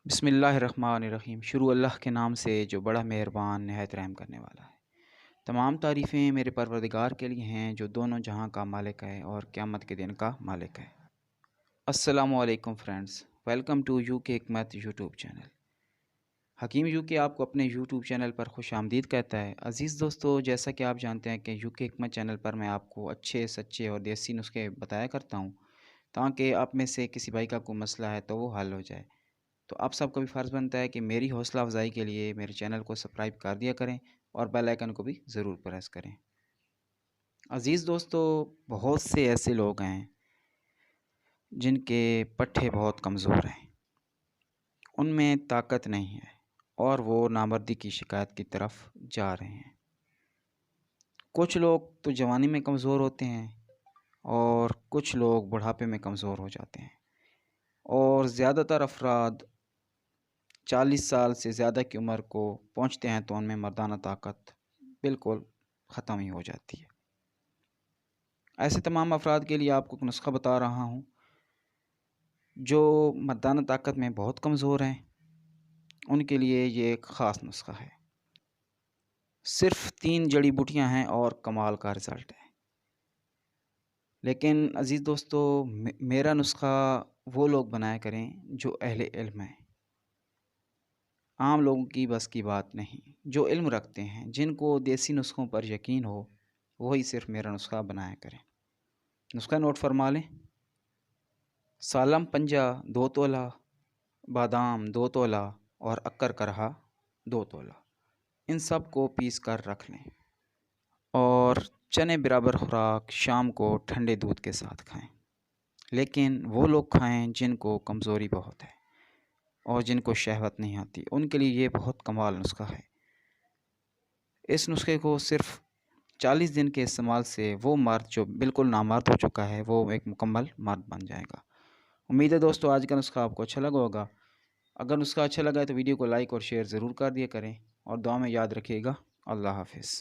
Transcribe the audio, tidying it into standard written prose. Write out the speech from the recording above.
बिस्मिल्लाहिर्रहमानिर्रहीम। शुरू अल्लाह के नाम से जो बड़ा मेहरबान नहायत रहम करने वाला है। तमाम तारीफ़ें मेरे परवरदिगार के लिए हैं जो दोनों जहां का मालिक है और क़यामत के दिन का मालिक है। अस्सलामु अलैकुम फ्रेंड्स, वेलकम टू यूके हिकमत यूट्यूब चैनल। हकीम यूके आपको अपने यूट्यूब चैनल पर खुश आमदीद कहता है। अज़ीज़ दोस्तों, जैसा कि आप जानते हैं कि यूके हिकमत चैनल पर मैं आपको अच्छे सच्चे और देसी नुस्खे बताया करता हूँ ताकि आप में से किसी भाई का कोई मसला है तो वो हल हो जाए। तो आप सबका भी फ़र्ज़ बनता है कि मेरी हौसला अफ़ज़ाई के लिए मेरे चैनल को सब्सक्राइब कर दिया करें और बेल आइकन को भी ज़रूर प्रेस करें। अज़ीज़ दोस्तों, बहुत से ऐसे लोग हैं जिनके पट्ठे बहुत कमज़ोर हैं, उनमें ताकत नहीं है और वो नामर्दी की शिकायत की तरफ जा रहे हैं। कुछ लोग तो जवानी में कमज़ोर होते हैं और कुछ लोग बुढ़ापे में कमज़ोर हो जाते हैं और ज़्यादातर अफराद 40 साल से ज़्यादा की उम्र को पहुंचते हैं तो उनमें मर्दाना ताकत बिल्कुल ख़त्म ही हो जाती है। ऐसे तमाम अफराद के लिए आपको एक नुस्खा बता रहा हूं जो मर्दाना ताकत में बहुत कमज़ोर हैं, उनके लिए ये एक ख़ास नुस्खा है। सिर्फ़ 3 जड़ी बूटियां हैं और कमाल का रिज़ल्ट है। लेकिन अज़ीज़ दोस्तों, मेरा नुस्खा वो लोग बनाया करें जो अहले इल्म हैं। आम लोगों की बस की बात नहीं। जो इल्म रखते हैं, जिनको देसी नुस्ख़ों पर यकीन हो, वही सिर्फ़ मेरा नुस्खा बनाया करें। नुस्खा नोट फरमा लें। सालम पंजा 2 तोला, बादाम 2 तोला और अक्कर करहा 2 तोला, इन सब को पीस कर रख लें और चने बराबर खुराक शाम को ठंडे दूध के साथ खाएं। लेकिन वो लोग खाएं जिनको कमज़ोरी बहुत है और जिनको शहवत नहीं आती, उनके लिए ये बहुत कमाल नुस्खा है। इस नुस्खे को सिर्फ़ 40 दिन के इस्तेमाल से वो मर्द जो बिल्कुल नामर्द हो चुका है, वो एक मुकम्मल मर्द बन जाएगा। उम्मीद है दोस्तों आज का नुस्खा आपको अच्छा लगा होगा। अगर नुस्खा अच्छा लगा है तो वीडियो को लाइक और शेयर ज़रूर कर दिया करें और दुआ में याद रखिएगा। अल्लाह हाफ़िज़।